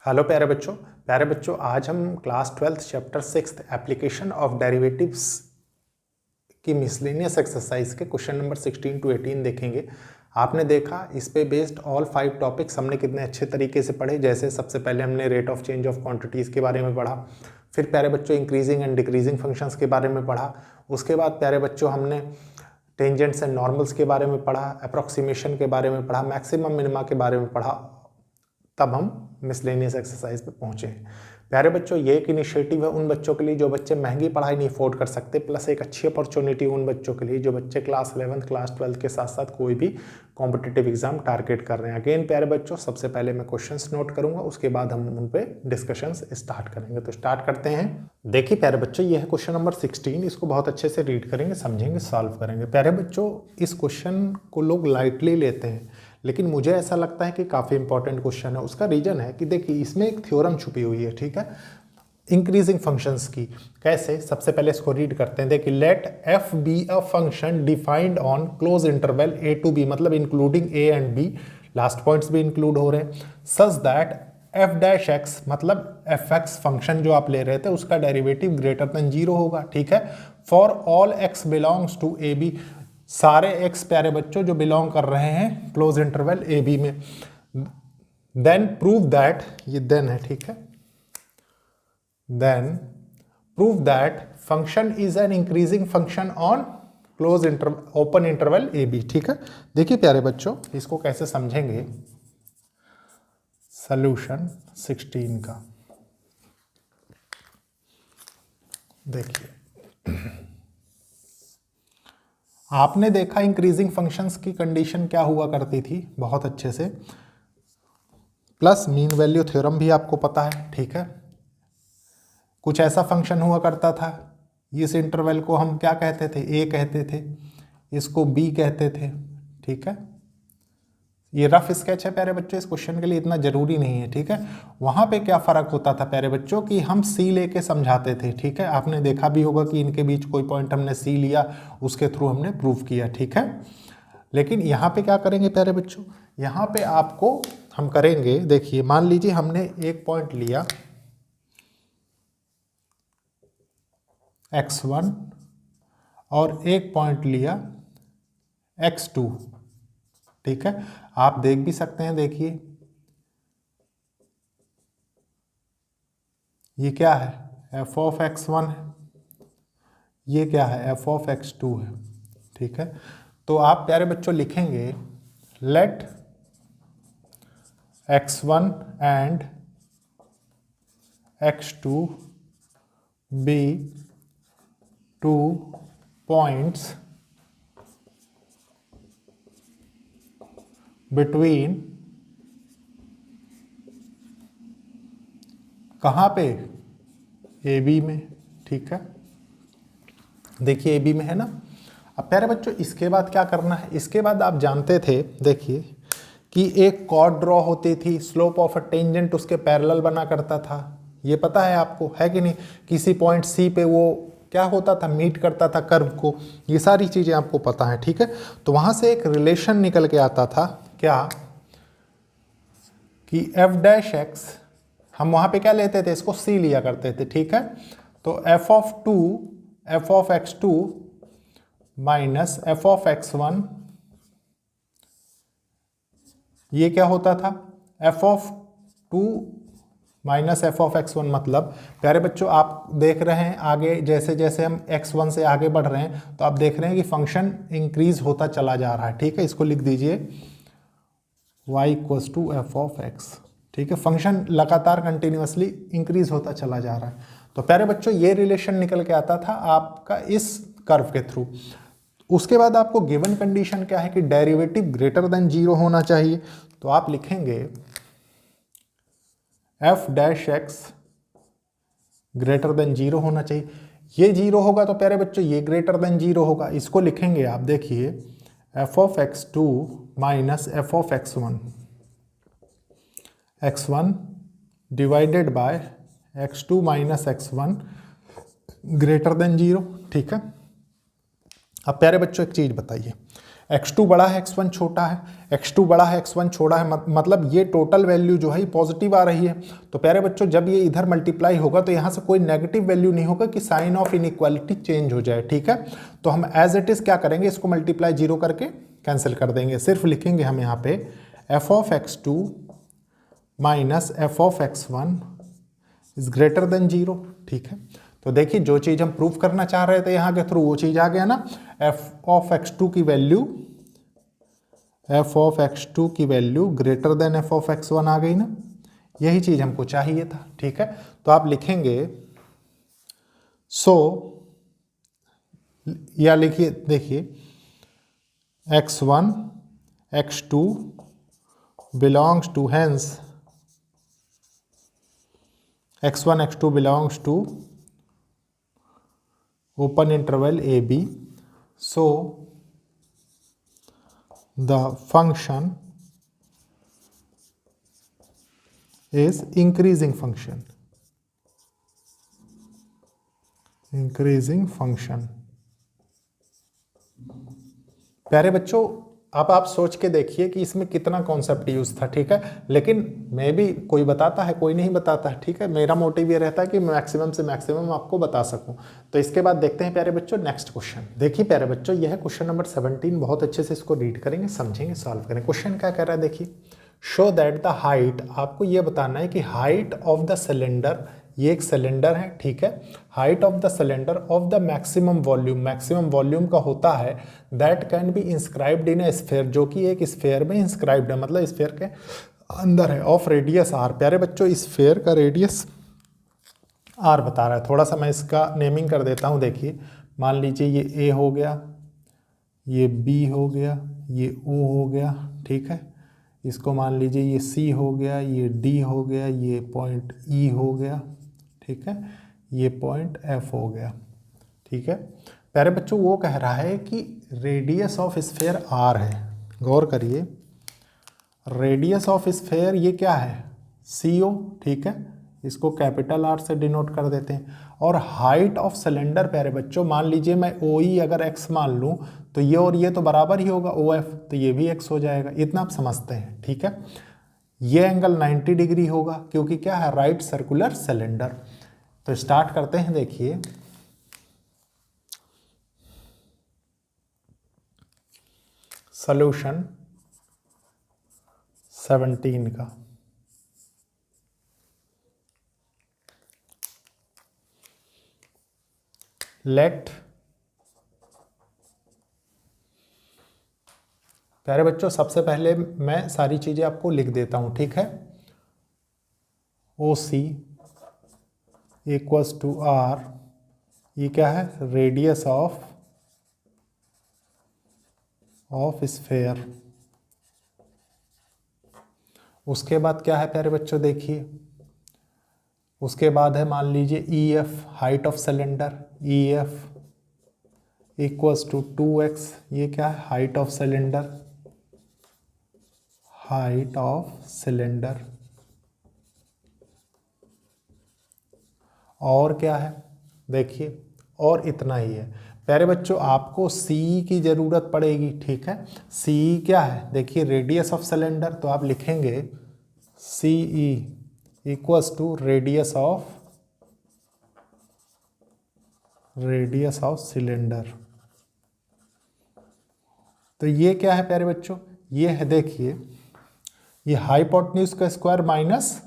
Hello प्यारे बच्चों आज हम class 12th chapter 6 application of derivatives की मिसलेनियस एक्सरसाइज के क्वेश्चन नंबर 16 to 18 देखेंगे। आपने देखा इस पे बेस्ड ऑल 5 टॉपिक्स हमने कितने अच्छे तरीके से पढ़े। जैसे सबसे पहले हमने rate of change of quantities के बारे में पढ़ा, फिर प्यारे बच्चों इंक्रीजिंग एंड डिक्रीजिंग फंक्शंस के बारे में पढ़ा, उसके बाद प्यारे बच्चों हमने टेंजेंट्स एंड नॉर्मल्स के बारे में पढ़ा, अप्रॉक्सीमेशन के बारे में पढ़ा, मैक्सिमम मिनिमा के बारे में पढ़ा, तब हम मिसलेनियस एक्सरसाइज पे पहुंचे हैं। प्यारे बच्चों ये एक इनिशिएटिव है उन बच्चों के लिए जो बच्चे महंगी पढ़ाई नहीं अफोर्ड कर सकते, प्लस एक अच्छी अपॉर्चुनिटी उन बच्चों के लिए जो बच्चे क्लास 11th क्लास 12th के साथ साथ कोई भी कॉम्पिटिटिव एग्जाम टारगेट कर रहे हैं। अगेन प्यारे बच्चों सबसे पहले मैं क्वेश्चंस नोट करूंगा, उसके बाद हम उन पे डिस्कशंस स्टार्ट करेंगे। तो स्टार्ट करते हैं। देखिए प्यारे बच्चों ये है क्वेश्चन नंबर 16, इसको बहुत अच्छे से रीड करेंगे, समझेंगे, सॉल्व करेंगे। प्यारे बच्चों इस क्वेश्चन को लोग लाइटली लेते हैं, लेकिन मुझे ऐसा लगता है कि काफ़ी इंपॉर्टेंट क्वेश्चन है। उसका रीजन है कि देखिए इसमें एक थ्योरम छुपी हुई है, ठीक है, इंक्रीजिंग फंक्शंस की। कैसे? सबसे पहले इसको रीड करते हैं। देखिए let f be a function defined on close interval a to b, मतलब including a and b, last points भी इंक्लूड हो रहे हैं, such that f dash x, मतलब एफ एक्स फंक्शन जो आप ले रहे थे उसका डेरिवेटिव ग्रेटर देन 0 होगा, ठीक है, for all x belongs to a b, सारे एक्स प्यारे बच्चों जो बिलोंग कर रहे हैं क्लोज इंटरवल ए बी में। देन प्रूव दैट, ये देन है, ठीक है, then prove that function is an increasing function on close interval open interval a b, ठीक है। देखिए प्यारे बच्चों इसको कैसे समझेंगे, सॉल्यूशन 16 का देखिए आपने देखा इंक्रीजिंग फंक्शंस की कंडीशन क्या हुआ करती थी बहुत अच्छे से, प्लस मीन वैल्यू थ्योरम भी आपको पता है, ठीक है। कुछ ऐसा फंक्शन हुआ करता था, इस इंटरवल को हम क्या कहते थे, ए कहते थे, इसको बी कहते थे, ठीक है। ये रफ स्केच है प्यारे बच्चों, इस क्वेश्चन के लिए इतना जरूरी नहीं है, ठीक है। वहां पे क्या फर्क होता था प्यारे बच्चों कि हम सी लेके समझाते थे, ठीक है। आपने देखा भी होगा कि इनके बीच कोई पॉइंट हमने सी लिया, उसके थ्रू हमने प्रूव किया, ठीक है। लेकिन यहाँ पे क्या करेंगे प्यारे बच्चों, यहाँ पे आपको हम करेंगे, देखिए मान लीजिए हमने एक पॉइंट लिया x1 और एक पॉइंट लिया x2, ठीक है। आप देख भी सकते हैं, देखिए ये क्या है, f ऑफ x1 है, ये क्या है, f ऑफ x2 है, ठीक है। तो आप प्यारे बच्चों लिखेंगे let x1 and x2 be 2 points between, कहाँ पे, ए बी में, ठीक है। देखिए ए बी में है ना। अब प्यारे बच्चों इसके बाद क्या करना है, इसके बाद आप जानते थे देखिए कि एक कॉर्ड ड्रॉ होती थी, स्लोप ऑफ अ टेंजेंट उसके पैरेलल बना करता था, ये पता है आपको, है कि नहीं। किसी पॉइंट सी पे वो क्या होता था, मीट करता था कर्व को, ये सारी चीजें आपको पता है, ठीक है। तो वहां से एक रिलेशन निकल के आता था, क्या कि एफ डैश एक्स, हम वहां पे क्या लेते थे, इसको सी लिया करते थे, ठीक है। तो f of x two minus f of x one, ये क्या होता था, f of two minus f of x one. मतलब प्यारे बच्चों आप देख रहे हैं आगे, जैसे जैसे हम x1 से आगे बढ़ रहे हैं तो आप देख रहे हैं कि फंक्शन इंक्रीज होता चला जा रहा है, ठीक है। इसको लिख दीजिए y equals to f of x, ठीक है। फंक्शन लगातार कंटिन्यूअसली इंक्रीज होता चला जा रहा है। तो प्यारे बच्चों ये रिलेशन निकल के आता था आपका इस कर्व के थ्रू। उसके बाद आपको गिवन कंडीशन क्या है कि डेरिवेटिव ग्रेटर देन 0 होना चाहिए। तो आप लिखेंगे F dash x greater than 0 होना चाहिए। ये 0 होगा तो प्यारे बच्चों ये ग्रेटर देन 0 होगा। इसको लिखेंगे आप, देखिए F of x2 minus f of x1 divided by x2 minus x1 greater than 0, ठीक है। अब प्यारे बच्चों एक चीज बताइए, x2 बड़ा है x1 छोटा है, x2 बड़ा है x1 छोटा है, मतलब ये टोटल वैल्यू जो है पॉजिटिव आ रही है। तो प्यारे बच्चों जब ये इधर मल्टीप्लाई होगा तो यहाँ से कोई नेगेटिव वैल्यू नहीं होगा कि साइन ऑफ इनइक्वालिटी चेंज हो जाए, ठीक है। तो हम एज इट इज क्या करेंगे, इसको मल्टीप्लाई 0 करके कैंसिल कर देंगे। सिर्फ लिखेंगे हम यहाँ पे f of x2 minus f of x1 is greater than 0, ठीक है। तो देखिए जो चीज़ हम प्रूफ करना चाह रहे थे यहाँ के थ्रू वो चीज़ आ गया ना। f ऑफ x2 की value greater than f of x1 आ गई ना, यही चीज़ हमको चाहिए था, ठीक है। तो आप लिखेंगे या लिखिए, देखिए x1 x2 belongs to, hence x1 x2 belongs to open interval AB, so the function is increasing function, प्यारे बच्चों अब आप सोच के देखिए कि इसमें कितना कॉन्सेप्ट यूज था, ठीक है। लेकिन मैं भी, कोई बताता है कोई नहीं बताता है, ठीक है। मेरा मोटिव ये रहता है कि मैक्सिमम से मैक्सिमम आपको बता सकूं। तो इसके बाद देखते हैं प्यारे बच्चों नेक्स्ट क्वेश्चन। देखिए प्यारे बच्चों यह है क्वेश्चन नंबर 17, बहुत अच्छे से इसको रीड करेंगे, समझेंगे, सॉल्व करेंगे। क्वेश्चन क्या कह रहा है, देखिए शो दैट द हाइट, आपको ये बताना है कि हाइट ऑफ द सिलेंडर, ये एक सिलेंडर है, ठीक है। Height of the cylinder of the maximum volume का होता है that can be inscribed in A sphere, जो कि एक स्फीयर में इंस्क्राइब्ड है, मतलब स्फीयर के अंदर है, ऑफ रेडियस आर। प्यारे बच्चों स्फीयर का रेडियस आर बता रहा है। थोड़ा सा मैं इसका नेमिंग कर देता हूँ। देखिए मान लीजिए ये ए हो गया, ये बी हो गया, ये ओ हो गया, ठीक है। इसको मान लीजिए ये सी हो गया, ये डी हो गया, ये पॉइंट ई हो गया, ठीक है, ये पॉइंट एफ हो गया, ठीक है। प्यारे बच्चों वो कह रहा है कि रेडियस ऑफ स्फीयर आर है, गौर करिए, रेडियस ऑफ स्फीयर ये क्या है, CO, ठीक है, इसको कैपिटल आर से डिनोट कर देते हैं। और हाइट ऑफ सिलेंडर प्यारे बच्चों मान लीजिए मैं OE अगर x मान लूँ तो ये और ये तो बराबर ही होगा OF, तो ये भी x हो जाएगा, इतना आप समझते हैं, ठीक है। ये एंगल 90 डिग्री होगा क्योंकि क्या है, राइट सर्कुलर सिलेंडर। तो स्टार्ट करते हैं, देखिए सॉल्यूशन 17 का। लेट, प्यारे बच्चों सबसे पहले मैं सारी चीजें आपको लिख देता हूं, ठीक है। OC इक्वल्स टू R, ये क्या है, रेडियस ऑफ स्फीयर। उसके बाद क्या है प्यारे बच्चों, देखिए उसके बाद है मान लीजिए EF, height of cylinder, EF equals to 2x, ये क्या है, हाइट ऑफ सिलेंडर। और क्या है, देखिए और इतना ही है। प्यारे बच्चों आपको CE की जरूरत पड़ेगी, ठीक है। CE क्या है, देखिए रेडियस ऑफ सिलेंडर, तो आप लिखेंगे CE equals to radius of cylinder. तो ये क्या है प्यारे बच्चों, ये है, देखिए ये हाइपोटेन्यूज का स्क्वायर माइनस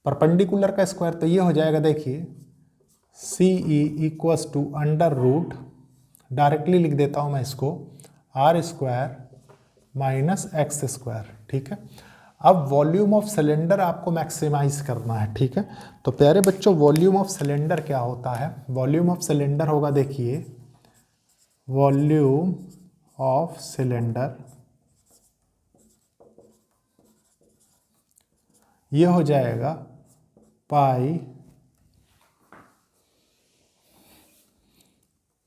परपेंडिकुलर का स्क्वायर, तो ये हो जाएगा, देखिए CE equals to under root, directly लिख देता हूं मैं इसको, R square minus x square, ठीक है। अब वॉल्यूम ऑफ सिलेंडर आपको मैक्सिमाइज करना है, ठीक है। तो प्यारे बच्चों वॉल्यूम ऑफ सिलेंडर क्या होता है, वॉल्यूम ऑफ सिलेंडर होगा, देखिए वॉल्यूम ऑफ सिलेंडर ये हो जाएगा पाई,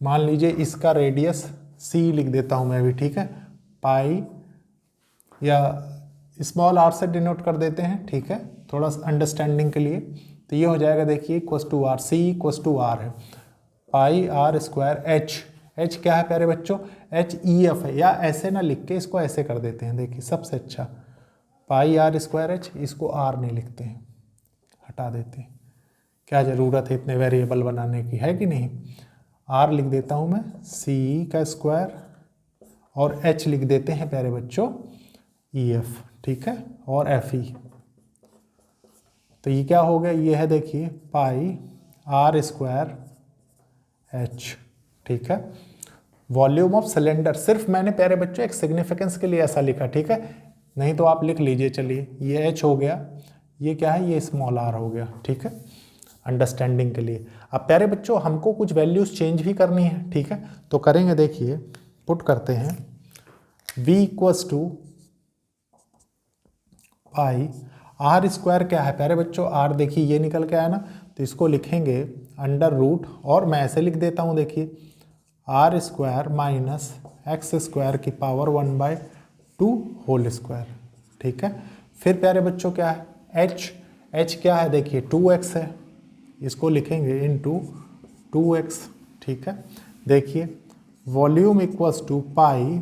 मान लीजिए इसका रेडियस C लिख देता हूं मैं भी, ठीक है, पाई या स्मॉल r से डिनोट कर देते हैं, ठीक है, थोड़ा अंडरस्टैंडिंग के लिए। तो ये हो जाएगा, देखिए equals to R, C equals to R है pi R square H, H क्या है प्यारे बच्चों, एच ई एफ है, या ऐसे ना लिख के इसको ऐसे कर देते हैं, देखिए सबसे अच्छा पाई आर स्क्वायर एच, इसको आर नहीं लिखते हैं, हटा देते हैं, क्या ज़रूरत है इतने वेरिएबल बनाने की, है कि नहीं। आर लिख देता हूँ मैं सी का स्क्वायर, और एच लिख देते हैं प्यारे बच्चों ई एफ, ठीक है, और एफ ई। तो ये क्या हो गया, ये है देखिए पाई आर स्क्वायर एच, ठीक है। वॉल्यूम ऑफ सिलेंडर, सिर्फ मैंने प्यारे बच्चों एक सिग्निफिकेंस के लिए ऐसा लिखा, ठीक है, नहीं तो आप लिख लीजिए, चलिए ये एच हो गया, ये क्या है, ये स्मॉल आर हो गया, ठीक है, अंडरस्टैंडिंग के लिए। अब प्यारे बच्चों हमको कुछ वैल्यूज चेंज भी करनी है, ठीक है, तो करेंगे, देखिए पुट करते हैं v equals to pi r square, क्या है प्यारे बच्चों आर, देखिए ये निकल के आया ना, तो इसको लिखेंगे अंडर रूट, और मैं ऐसे लिख देता हूँ, देखिए r square minus x square की पावर 1/2 होल स्क्वायर, ठीक है। फिर प्यारे बच्चों क्या है एच, एच क्या है, देखिए 2x है, इसको लिखेंगे इनटू 2x, ठीक है। देखिए वॉल्यूम इक्वल्स टू पाई,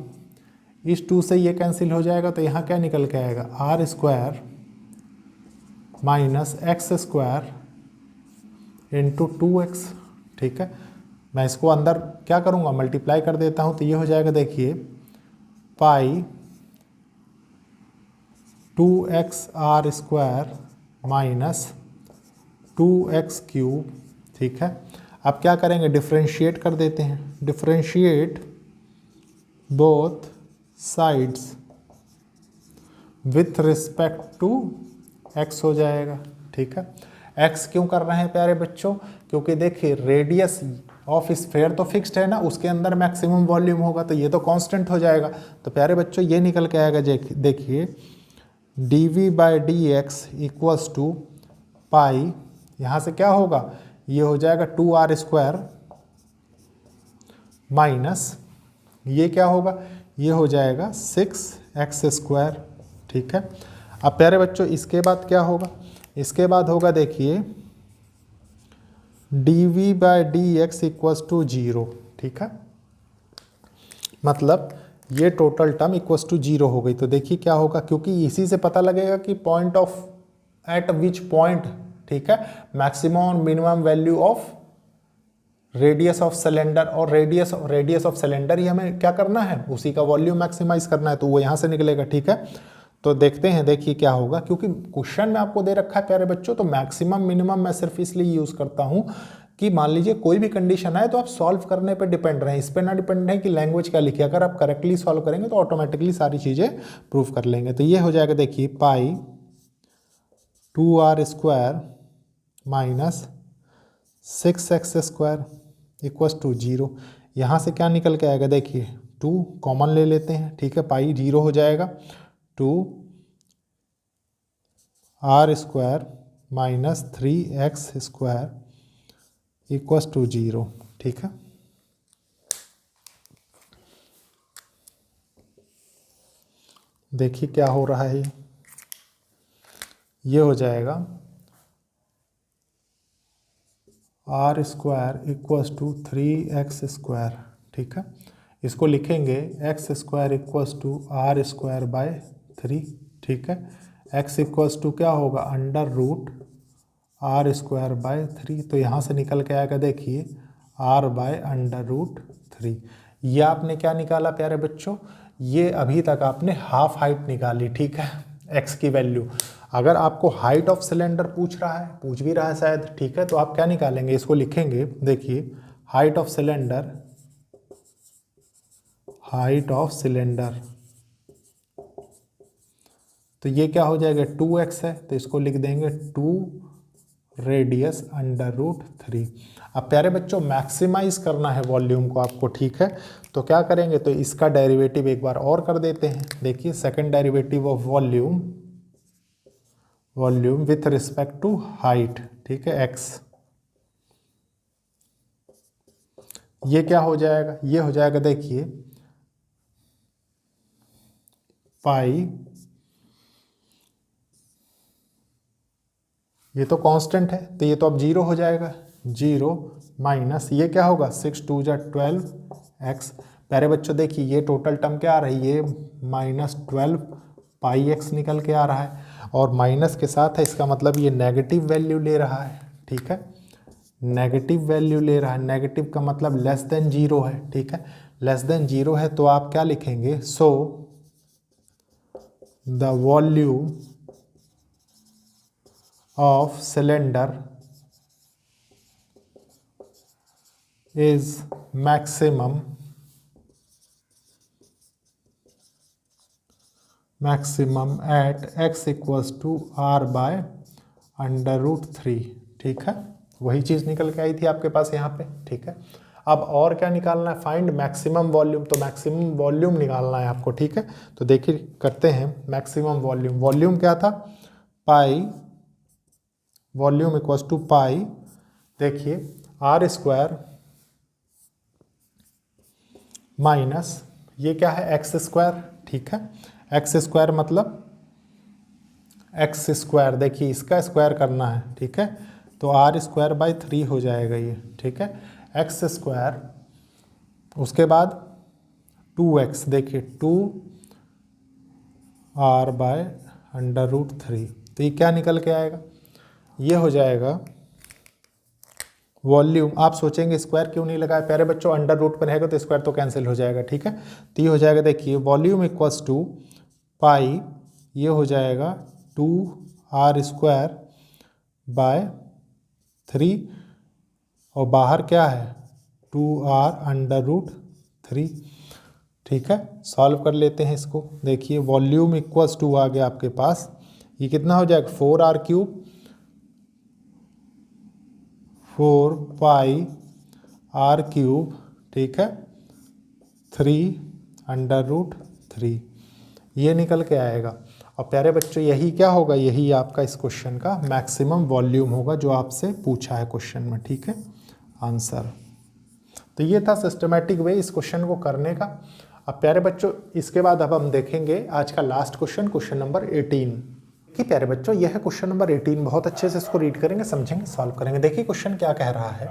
इस 2 से ये कैंसिल हो जाएगा, तो यहाँ क्या निकल के आएगा, r square minus x square into 2x, ठीक है। मैं इसको अंदर क्या करूँगा, मल्टीप्लाई कर देता हूँ, तो ये हो जाएगा, देखिए pi 2x r square minus 2x cube, ठीक है। अब क्या करेंगे, डिफ्रेंशिएट कर देते हैं, differentiate both sides with respect to x हो जाएगा, ठीक है। x क्यों कर रहे हैं प्यारे बच्चों, क्योंकि देखिए रेडियस ऑफ स्फेयर तो फिक्स्ड है ना, उसके अंदर मैक्सिमम वॉल्यूम होगा, तो ये तो कांस्टेंट हो जाएगा, तो प्यारे बच्चों ये निकल के आएगा, देखिए dv/dx इक्वल्स टू पाई, यहाँ से क्या होगा, ये हो जाएगा 2r स्क्वायर माइनस ये क्या होगा, ये हो जाएगा 6x स्क्वायर, ठीक है। अब प्यारे बच्चों इसके बाद क्या होगा, इसके बाद होगा देखिए dv/dx इक्वल्स टू 0, ठीक है, मतलब ये टोटल टर्म इक्वल्स टू 0 हो गई। तो देखिए क्या होगा, क्योंकि इसी से पता लगेगा कि point of eight which point, ठीक है, मैक्सिमम और minimum value of radius of cylinder, और रेडियस ऑफ सिलेंडर ही हमें क्या करना है, उसी का वॉल्यूम मैक्सिमाइज करना है, तो वो यहाँ से निकलेगा, ठीक है। तो देखते हैं, देखिए क्या होगा, क्योंकि क्वेश्चन में आपको दे रखा है प्यारे बच्चों, तो मैक्सिमम मिनिमम मैं सिर्फ इसलिए यूज़ करता हूँ कि मान लीजिए कोई भी कंडीशन आए तो आप सॉल्व करने पे डिपेंड रहें, इस पर ना डिपेंड रहें कि लैंग्वेज क्या लिखी, अगर आप करेक्टली सॉल्व करेंगे तो ऑटोमेटिकली सारी चीज़ें प्रूव कर लेंगे। तो ये हो जाएगा, देखिए pi 2r square minus 6x square equals to 0, यहाँ से क्या निकल के आएगा, देखिए 2 कॉमन ले लेते हैं, ठीक है, पाई 0 हो जाएगा, 2r square minus 3x square equals to 0, ठीक है। देखिए क्या हो रहा है, ये हो जाएगा r square equals to 3x square, ठीक है। इसको लिखेंगे x square equals to r square by 3, ठीक है। एक्स इक्वल्स टू क्या होगा, under root r square by 3, तो यहाँ से निकल के आएगा, देखिए आर बाय अंडर रूट 3। ये आपने क्या निकाला प्यारे बच्चों, ये अभी तक आपने हाफ हाइट निकाली, ठीक है, एक्स की वैल्यू। अगर आपको हाइट ऑफ सिलेंडर पूछ रहा है, पूछ भी रहा है शायद, ठीक है, तो आप क्या निकालेंगे, इसको लिखेंगे, देखिए height of cylinder, height of cylinder, तो ये क्या हो जाएगा 2x है, तो इसको लिख देंगे 2 रेडियस अंडर रूट 3। अब प्यारे बच्चों मैक्सिमाइज करना है वॉल्यूम को आपको, ठीक है, तो क्या करेंगे, तो इसका डेरिवेटिव एक बार और कर देते हैं। देखिए second derivative of volume, volume with respect to height, ठीक है, x, ये क्या हो जाएगा, ये हो जाएगा, देखिए पाई, ये तो कांस्टेंट है तो ये तो अब 0 हो जाएगा, 0 माइनस ये क्या होगा 6 2 जा 12 एक्स। प्यारे बच्चों देखिए ये टोटल टर्म क्या आ रही है, -12 पाई एक्स निकल के आ रहा है, और माइनस के साथ है, इसका मतलब ये नेगेटिव वैल्यू ले रहा है, ठीक है, नेगेटिव वैल्यू ले रहा है। नेगेटिव का मतलब लेस देन जीरो है, ठीक है, लेस देन जीरो है तो आप क्या लिखेंगे, so the volume of cylinder is maximum at x equals to r by √3, ठीक है, वही चीज़ निकल के आई थी आपके पास यहाँ पे, ठीक है। अब और क्या निकालना है, फाइंड मैक्सिमम वॉल्यूम, तो मैक्सिमम वॉल्यूम निकालना है आपको, ठीक है। तो देखिए करते हैं मैक्सिमम वॉल्यूम। वॉल्यूम क्या था, पाई, वॉल्यूम इक्वल्स टू पाई, देखिए r² माइनस ये क्या है x², ठीक है, x² मतलब x², देखिए इसका स्क्वायर करना है, ठीक है, तो r²/3 हो जाएगा ये, ठीक है, x², उसके बाद 2x, देखिए 2r/√3, तो ये क्या निकल के आएगा, ये हो जाएगा वॉल्यूम। आप सोचेंगे स्क्वायर क्यों नहीं लगाया, प्यारे बच्चों अंडर रूट पर रहेगा तो स्क्वायर तो कैंसिल हो जाएगा, ठीक है, तो ये हो जाएगा, देखिए वॉल्यूम इक्वल्स टू पाई, ये हो जाएगा 2r²/3, और बाहर क्या है 2r√3, ठीक है। सॉल्व कर लेते हैं इसको, देखिए वॉल्यूम इक्वल्स टू आ गया आपके पास, ये कितना हो जाएगा 4r³, 4πr³, ठीक है, 3√3, ये निकल के आएगा। और प्यारे बच्चों यही क्या होगा, यही आपका इस क्वेश्चन का मैक्सिमम वॉल्यूम होगा जो आपसे पूछा है क्वेश्चन में, ठीक है, आंसर। तो ये था सिस्टमैटिक वे इस क्वेश्चन को करने का। अब प्यारे बच्चों इसके बाद अब हम देखेंगे आज का लास्ट क्वेश्चन, क्वेश्चन नंबर 18 कि प्यारे बच्चों यह है क्वेश्चन नंबर 18, बहुत अच्छे से इसको रीड करेंगे, समझेंगे, सॉल्व करेंगे। देखिए क्वेश्चन क्या कह रहा है,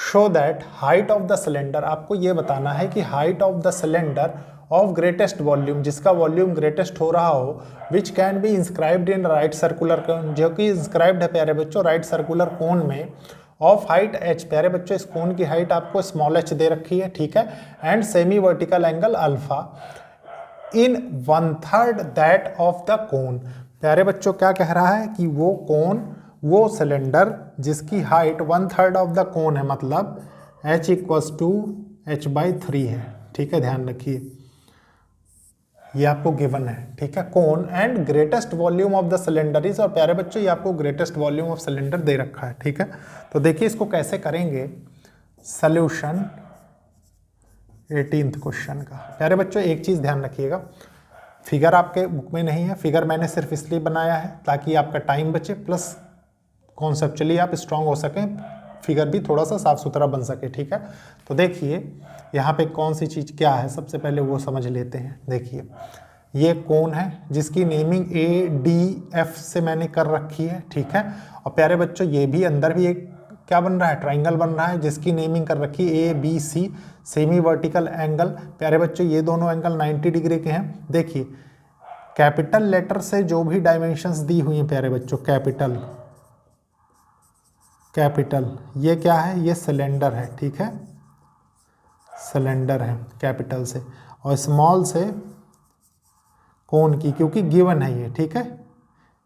show that height of the cylinder, आपको ये बताना है कि height of the cylinder of greatest volume, जिसका वॉल्यूम ग्रेटेस्ट हो रहा हो, which can be inscribed in right circular cone, जो कि इंस्क्राइब्ड है प्यारे बच्चों राइट सर्कुलर कोन में, ऑफ हाइट h, प्यारे बच्चों इस कोन की हाइट आपको स्मॉल h दे रखी है, ठीक है, and semi vertical angle alpha in 1/3 that of the cone. प्यारे बच्चों क्या कह रहा है कि वो कोन, वो सिलेंडर जिसकी हाइट 1/3 ऑफ द कोन है, मतलब h इक्वल्स टू h/3 है, ठीक है, ध्यान रखिए ये आपको गिवन है, ठीक है, cone and greatest volume of the cylinder is, और प्यारे बच्चों ये आपको ग्रेटेस्ट वॉल्यूम ऑफ सिलेंडर दे रखा है, ठीक है। तो देखिए इसको कैसे करेंगे, सॉल्यूशन 18th क्वेश्चन का। प्यारे बच्चों एक चीज़ ध्यान रखिएगा, फिगर आपके बुक में नहीं है, फिगर मैंने सिर्फ इसलिए बनाया है ताकि आपका टाइम बचे, प्लस कॉन्सेप्चुअली आप स्ट्रांग हो सकें, फिगर भी थोड़ा सा साफ सुथरा बन सके, ठीक है। तो देखिए यहाँ पे कौन सी चीज़ क्या है, सबसे पहले वो समझ लेते हैं। देखिए ये कोन है जिसकी नेमिंग ADF से मैंने कर रखी है, ठीक है, और प्यारे बच्चों ये भी अंदर भी एक क्या बन रहा है, ट्राइंगल बन रहा है जिसकी नेमिंग कर रखी है ABC, सेमी वर्टिकल एंगल। प्यारे बच्चों ये दोनों एंगल 90 डिग्री के हैं। देखिए कैपिटल लेटर से जो भी डायमेंशंस दी हुई हैं प्यारे बच्चों, कैपिटल ये क्या है, ये सिलेंडर है, ठीक है, सिलेंडर है कैपिटल से, और स्मॉल से कोन की, क्योंकि गिवन है ये, ठीक है,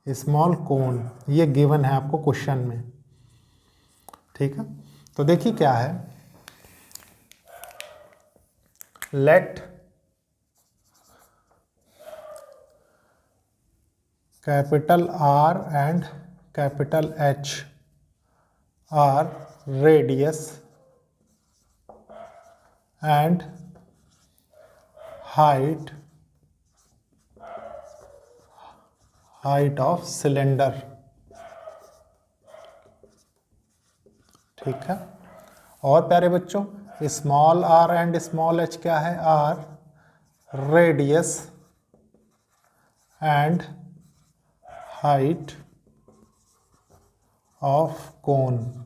स्मॉल कोन ये गिवन है आपको क्वेश्चन में, ठीक है। तो देखिए क्या है, let capital R and capital H are radius and height of cylinder, ठीक है। और प्यारे बच्चों small r and small h क्या है, r radius and height of cone.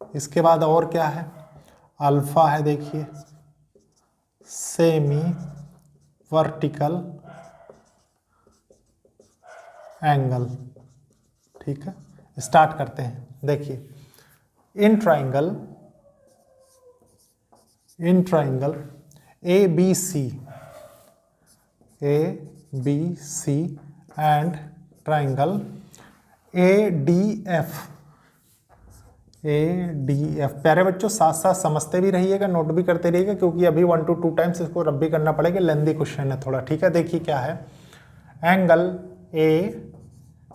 इसके बाद और क्या है, अल्फा है देखिए सेमी वर्टिकल एंगल। ठीक है, स्टार्ट करते हैं। देखिए in triangle ABC and triangle ADF। प्यारे बच्चों साथ साथ समझते भी रहिएगा, नोट भी करते रहिएगा, क्योंकि अभी 1 to 2 टाइम्स इसको रब भी करना पड़ेगा, लेंदी क्वेश्चन है थोड़ा। ठीक है, देखिए क्या है, angle A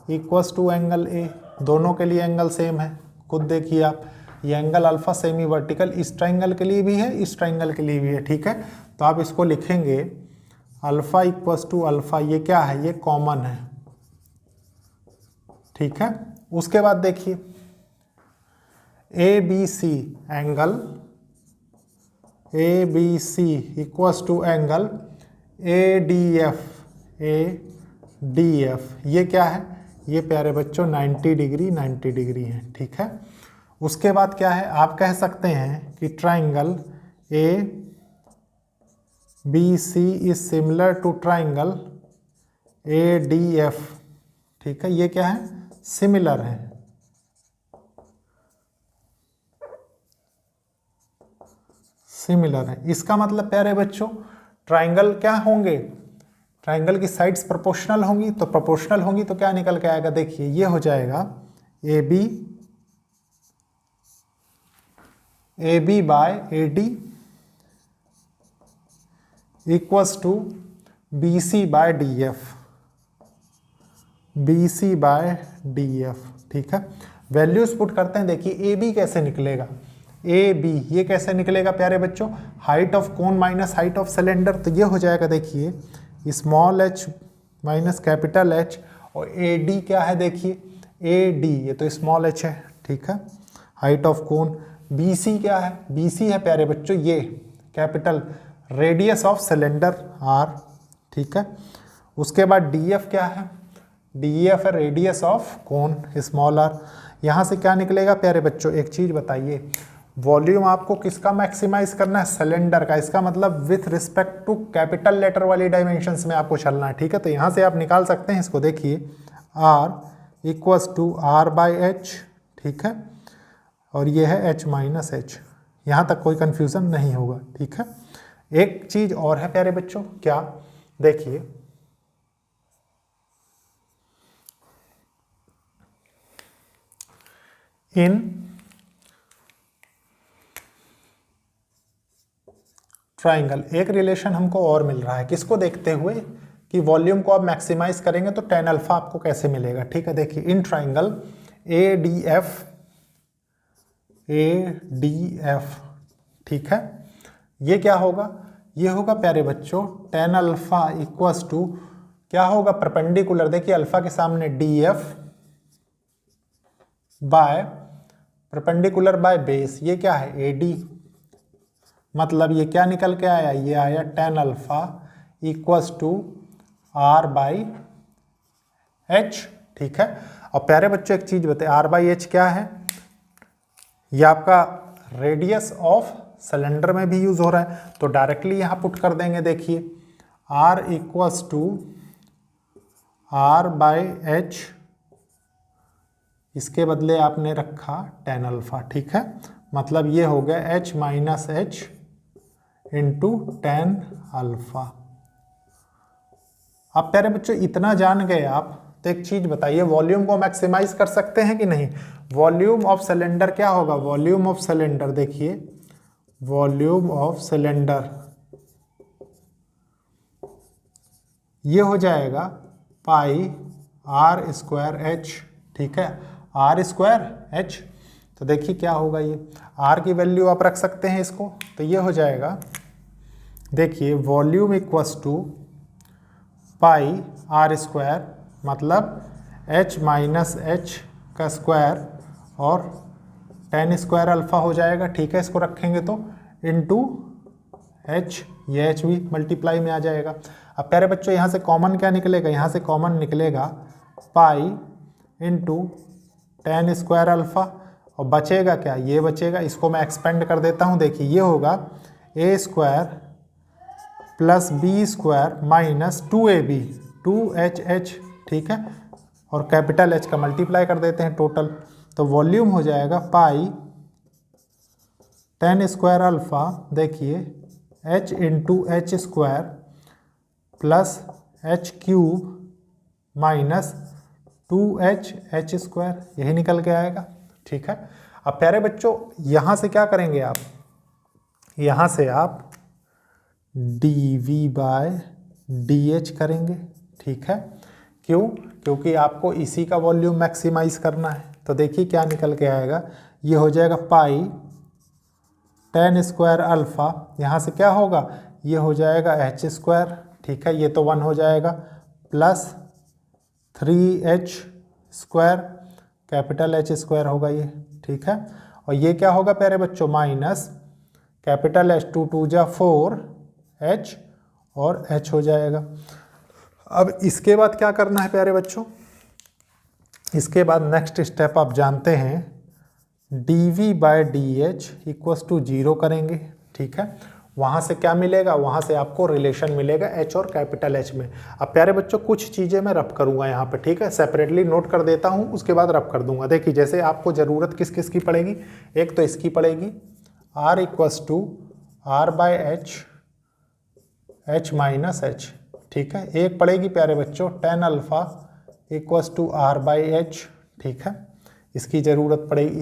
equals to angle A, दोनों के लिए एंगल सेम है। खुद देखिए आप, ये एंगल अल्फा सेमी वर्टिकल इस ट्राइंगल के लिए भी है, इस ट्राइंगल के लिए भी है। ठीक है, तो आप इसको लिखेंगे अल्फा इक्वल्स टू अल्फा, ये क्या है, ये कॉमन है। ठीक है, उसके बाद देखिए ABC equals to angle ADF, ये क्या है, ये प्यारे बच्चों 90 डिग्री है। ठीक है, उसके बाद क्या है, आप कह सकते हैं कि triangle ABC is similar to triangle ADF। ठीक है, ये क्या है, सिमिलर है। इसका मतलब प्यारे बच्चों ट्राइंगल क्या होंगे, ट्राइंगल की साइड्स प्रोपोर्शनल होंगी, तो प्रोपोर्शनल होंगी तो क्या निकल के आएगा, देखिए ये हो जाएगा AB by AD equals to BC by DF। ठीक है, वैल्यूज पुट करते हैं। देखिए AB कैसे निकलेगा, ये कैसे निकलेगा प्यारे बच्चों, height of cone minus height of cylinder, तो ये हो जाएगा देखिए small h minus capital H, और AD क्या है, देखिए AD ये तो स्मॉल h है। ठीक है, हाइट ऑफ कोन। BC क्या है, BC है प्यारे बच्चों ये capital radius of cylinder R। ठीक है, उसके बाद DF क्या है, DF है radius of cone small r। यहाँ से क्या निकलेगा प्यारे बच्चों, एक चीज़ बताइए, वॉल्यूम आपको किसका मैक्सिमाइज करना है, सिलेंडर का। इसका मतलब with respect to capital letter वाली डायमेंशंस में आपको चलना है। ठीक है, तो यहाँ से आप निकाल सकते हैं इसको, देखिए R equals to R by H। ठीक है, और ये है H माइनस H, यहाँ तक कोई कंफ्यूजन नहीं होगा। ठीक है, एक चीज़ और है प्यारे बच्चों, क्या, देखिए इन ट्राइंगल एक रिलेशन हमको और मिल रहा है, किसको देखते हुए कि वॉल्यूम को आप मैक्सिमाइज करेंगे तो tan अल्फा आपको कैसे मिलेगा। ठीक है, देखिए इन ट्राइंगल ADF। ठीक है, ये क्या होगा, ये होगा प्यारे बच्चों tan अल्फा इक्वल्स टू क्या होगा, परपेंडिकुलर। देखिए अल्फा के सामने DF by perpendicular by base, ये क्या है AD, मतलब ये क्या निकल के आया, ये आया tan alpha equals to R by H। ठीक है, और प्यारे बच्चों एक चीज बताए, R बाई H क्या है, ये आपका रेडियस ऑफ सिलेंडर में भी यूज हो रहा है, तो डायरेक्टली यहाँ पुट कर देंगे। देखिए R equals to R by H, इसके बदले आपने रखा tan अल्फा। ठीक है, मतलब ये हो गया H minus H into tan alpha. अब प्यारे बच्चों इतना जान गए आप, तो एक चीज बताइए, वॉल्यूम को मैक्सिमाइज कर सकते हैं कि नहीं। वॉल्यूम ऑफ सिलेंडर क्या होगा, वॉल्यूम ऑफ सिलेंडर, देखिए वॉल्यूम ऑफ सिलेंडर ये हो जाएगा पाई R स्क्वायर H। ठीक है, R स्क्वायर H, तो देखिए क्या होगा, ये R की वैल्यू आप रख सकते हैं इसको, तो ये हो जाएगा, देखिए volume equals to pi R square, मतलब H माइनस H का स्क्वायर और tan स्क्वायर अल्फा हो जाएगा। ठीक है, इसको रखेंगे तो इनटू H, ये H भी मल्टीप्लाई में आ जाएगा। अब प्यारे बच्चों यहाँ से कॉमन क्या निकलेगा, यहाँ से कॉमन निकलेगा pi into tan square alpha, और बचेगा क्या, ये बचेगा, इसको मैं एक्सपेंड कर देता हूँ। देखिए ये होगा a square plus b square minus 2ab 2hh, ठीक है, और कैपिटल H का मल्टीप्लाई कर देते हैं टोटल, तो वॉल्यूम हो जाएगा पाई tan स्क्वायर अल्फ़ा, देखिए h into H square plus h cube minus 2h square, यही निकल के आएगा, ठीक है। अब प्यारे बच्चों यहाँ से क्या करेंगे आप, यहाँ से आप dv/dh करेंगे, ठीक है। क्यों, क्योंकि आपको इसी का वॉल्यूम मैक्सिमाइज करना है। तो देखिए क्या निकल के आएगा, ये हो जाएगा पाई tan स्क्वायर अल्फ़ा, यहाँ से क्या होगा, ये हो जाएगा h स्क्वायर, ठीक है, ये तो 1 हो जाएगा, plus 3h square capital H square होगा ये, ठीक है। और ये क्या होगा प्यारे बच्चों, माइनस कैपिटल H 2 2 जा 4h और h हो जाएगा। अब इसके बाद क्या करना है प्यारे बच्चों, इसके बाद नेक्स्ट स्टेप आप जानते हैं, dv/dh इक्वल्स टू 0 करेंगे, ठीक है। वहाँ से क्या मिलेगा, वहाँ से आपको रिलेशन मिलेगा h और कैपिटल H में। अब प्यारे बच्चों कुछ चीज़ें मैं रब करूँगा यहाँ पे, ठीक है, सेपरेटली नोट कर देता हूँ, उसके बाद रब कर दूंगा। देखिए जैसे आपको ज़रूरत किस किस की पड़ेगी, एक तो इसकी पड़ेगी r equals to r/h h minus h, ठीक है। एक पड़ेगी प्यारे बच्चों tan alpha equals to r/h, ठीक है, इसकी ज़रूरत पड़ेगी,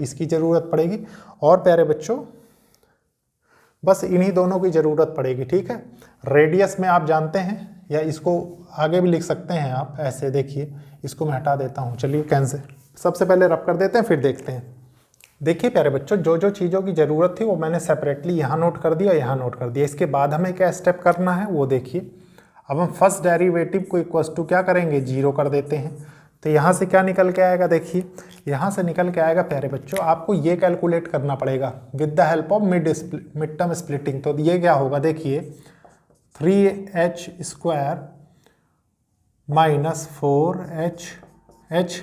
इसकी ज़रूरत पड़ेगी। और प्यारे बच्चों बस इन्हीं दोनों की ज़रूरत पड़ेगी, ठीक है। रेडियस में आप जानते हैं, या इसको आगे भी लिख सकते हैं आप ऐसे, देखिए इसको मैं हटा देता हूँ, चलिए कैंसिल, सबसे पहले रब कर देते हैं फिर देखते हैं। देखिए प्यारे बच्चों जो जो चीज़ों की ज़रूरत थी वो मैंने सेपरेटली यहाँ नोट कर दिया, यहाँ नोट कर दिया। इसके बाद हमें क्या स्टेप करना है वो देखिए। अब हम फर्स्ट डेरिवेटिव को इक्वल्स टू क्या करेंगे, 0 कर देते हैं। तो यहाँ से क्या निकल के आएगा, देखिए यहाँ से निकल के आएगा प्यारे बच्चों, आपको ये कैलकुलेट करना पड़ेगा with the help of mid term splitting. तो ये क्या होगा, देखिए 3h square minus 4h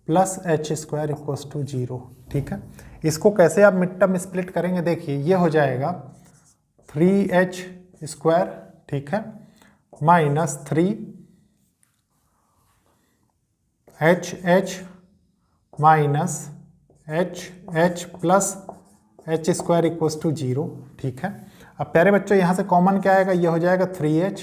plus h square equals to 0, ठीक है। इसको कैसे आप मिड टर्म स्प्लिट करेंगे, देखिए ये हो जाएगा 3h स्क्वायर, ठीक है, minus 3h minus h plus h square equals to 0, ठीक है। अब प्यारे बच्चों यहाँ से कॉमन क्या आएगा, ये हो जाएगा 3h,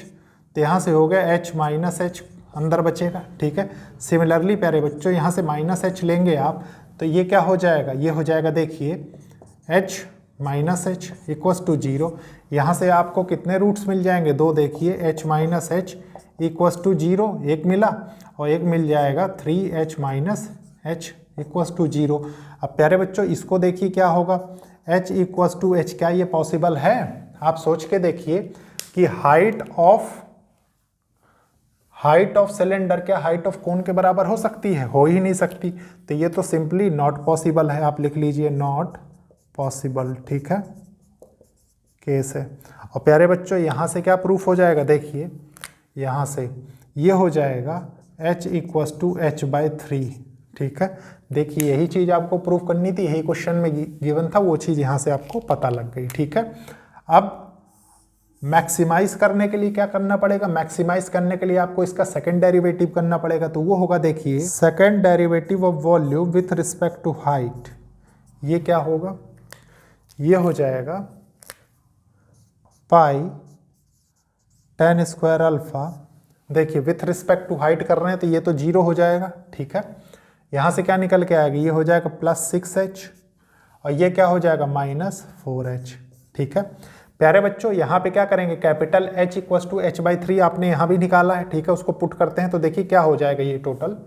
तो यहाँ से हो गया h माइनस h अंदर बचेगा, ठीक है। सिमिलरली प्यारे बच्चों यहाँ से माइनस h लेंगे आप, तो ये क्या हो जाएगा, ये हो जाएगा देखिए h minus h equals to 0। यहाँ से आपको कितने रूट्स मिल जाएंगे, 2, देखिए h minus h equals to 0 एक मिला, और एक मिल जाएगा 3h minus h equals to 0। अब प्यारे बच्चों इसको देखिए क्या होगा, h इक्वल्स टू h, क्या ये पॉसिबल है? आप सोच के देखिए कि हाइट ऑफ सिलेंडर क्या हाइट ऑफ कोन के बराबर हो सकती है, हो ही नहीं सकती। तो ये तो सिंपली नॉट पॉसिबल है, आप लिख लीजिए नॉट पॉसिबल, ठीक है, केस है। और प्यारे बच्चों यहाँ से क्या प्रूफ हो जाएगा, देखिए यहाँ से ये हो जाएगा h इक्वल्स टू h/3, ठीक है। देखिए यही चीज़ आपको प्रूफ करनी थी, यही क्वेश्चन में गिवन था, वो चीज़ यहाँ से आपको पता लग गई, ठीक है। अब मैक्सिमाइज करने के लिए क्या करना पड़ेगा, मैक्सिमाइज करने के लिए आपको इसका सेकंड डेरिवेटिव करना पड़ेगा। तो वो होगा देखिए second derivative of volume with respect to height. ये क्या होगा, ये हो जाएगा पाई tan स्क्वायर अल्फा, देखिए विथ रिस्पेक्ट टू हाइट कर रहे हैं तो ये तो 0 हो जाएगा, ठीक है। यहाँ से क्या निकल के आएगा, ये हो जाएगा प्लस 6h, और ये क्या हो जाएगा माइनस 4h, ठीक है। प्यारे बच्चों यहाँ पे क्या करेंगे, capital H equals to h/3 आपने यहाँ भी निकाला है, ठीक है, उसको पुट करते हैं तो देखिए क्या हो जाएगा, ये टोटल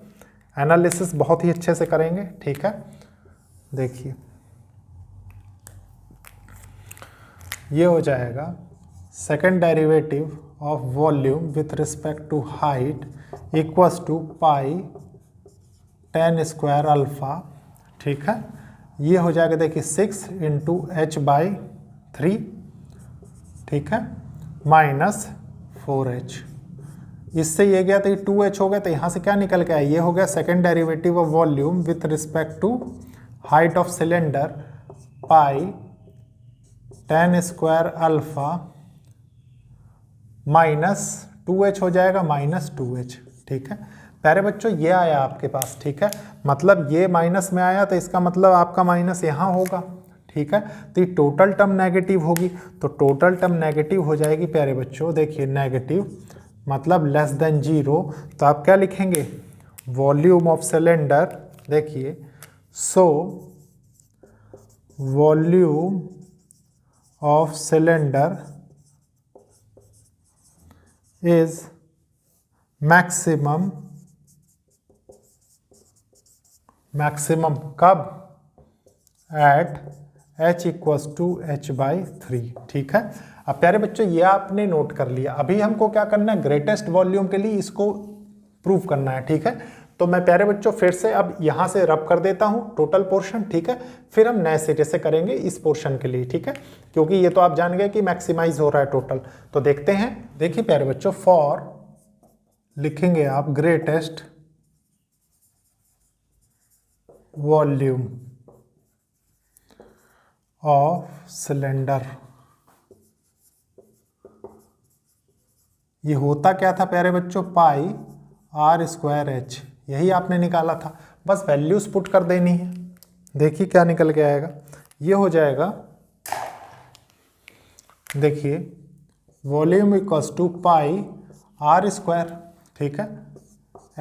एनालिसिस बहुत ही अच्छे से करेंगे, ठीक है। देखिए ये हो जाएगा second derivative of volume with respect to height equals to pi tan square alpha, ठीक है। ये हो जाएगा देखिए 6 इंटू h/3, ठीक है, माइनस 4h। इससे ये गया तो ये 2h हो गया, तो यहाँ से क्या निकल के आया, ये हो गया second derivative of volume with respect to height of cylinder pi tan square alpha minus 2h हो जाएगा माइनस 2h। ठीक है प्यारे बच्चों, ये आया आपके पास। ठीक है, मतलब ये माइनस में आया तो इसका मतलब आपका माइनस यहाँ होगा। ठीक है, तो ये टोटल टर्म नेगेटिव होगी, तो टोटल टर्म नेगेटिव हो जाएगी प्यारे बच्चों। देखिए नेगेटिव मतलब लेस देन 0, तो आप क्या लिखेंगे, वॉल्यूम ऑफ सिलेंडर। देखिए so volume of cylinder is maximum, maximum कब, एट h इक्वल्स टू h/3। ठीक है, अब प्यारे बच्चों ये आपने नोट कर लिया। अभी हमको क्या करना है, ग्रेटेस्ट वॉल्यूम के लिए इसको प्रूव करना है। ठीक है, तो मैं प्यारे बच्चों फिर से अब यहाँ से रब कर देता हूँ टोटल पोर्शन। ठीक है, फिर हम नए सिरे से करेंगे इस पोर्शन के लिए। ठीक है, क्योंकि ये तो आप जान गए कि मैक्सिमाइज हो रहा है टोटल। तो देखते हैं। देखिए प्यारे बच्चों, फॉर लिखेंगे आप ग्रेटेस्ट वॉल्यूम ऑफ सिलेंडर। ये होता क्या था प्यारे बच्चों, पाई r²h, यही आपने निकाला था। बस वैल्यूज पुट कर देनी है। देखिए क्या निकल के आएगा, ये हो जाएगा, देखिए volume equals to pi r²। ठीक है,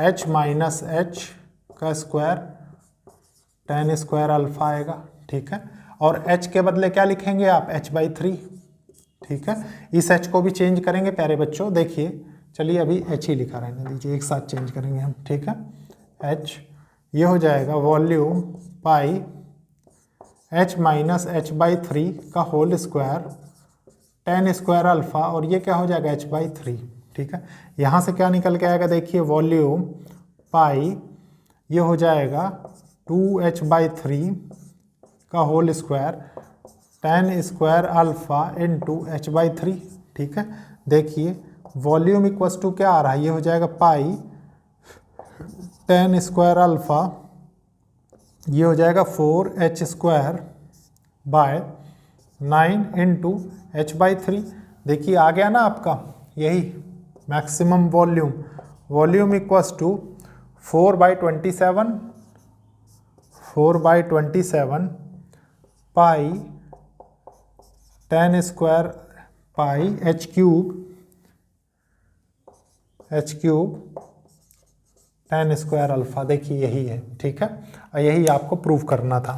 h माइनस h का स्क्वायर tan स्क्वायर अल्फा आएगा। ठीक है, और h के बदले क्या लिखेंगे आप, h/3। ठीक है, इस h को भी चेंज करेंगे प्यारे बच्चों। देखिए चलिए अभी h ही लिखा रहने दीजिए, एक साथ चेंज करेंगे हम। ठीक है, h ये हो जाएगा वॉल्यूम पाई h माइनस h/3 का whole square tan square alpha, और ये क्या हो जाएगा h/3। ठीक है, यहाँ से क्या निकल के आएगा, देखिए वॉल्यूम पाई ये हो जाएगा 2h/3 का whole square tan square alpha into h/3। ठीक है, देखिए वॉल्यूम इक्वल्स टू क्या आ रहा है, ये हो जाएगा पाई tan स्क्वायर अल्फा, ये हो जाएगा 4h² बाय 9 इंटू h/3। देखिए आ गया ना आपका यही maximum volume. Volume equals to 4/27 pi tan square pi h³ tan square alpha. देखिए यही है। ठीक है, और यही आपको प्रूव करना था।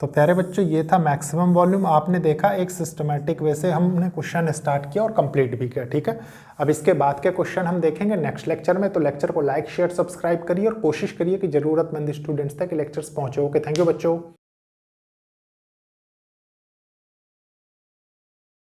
तो प्यारे बच्चों ये था मैक्सिमम वॉल्यूम। आपने देखा एक सिस्टमैटिक वे से हमने क्वेश्चन स्टार्ट किया और कंप्लीट भी किया। ठीक है, अब इसके बाद के क्वेश्चन हम देखेंगे नेक्स्ट लेक्चर में। तो लेक्चर को लाइक शेयर सब्सक्राइब करिए और कोशिश करिए कि जरूरतमंद स्टूडेंट्स तक लेक्चर्स पहुंचे। ओके, थैंक यू बच्चों।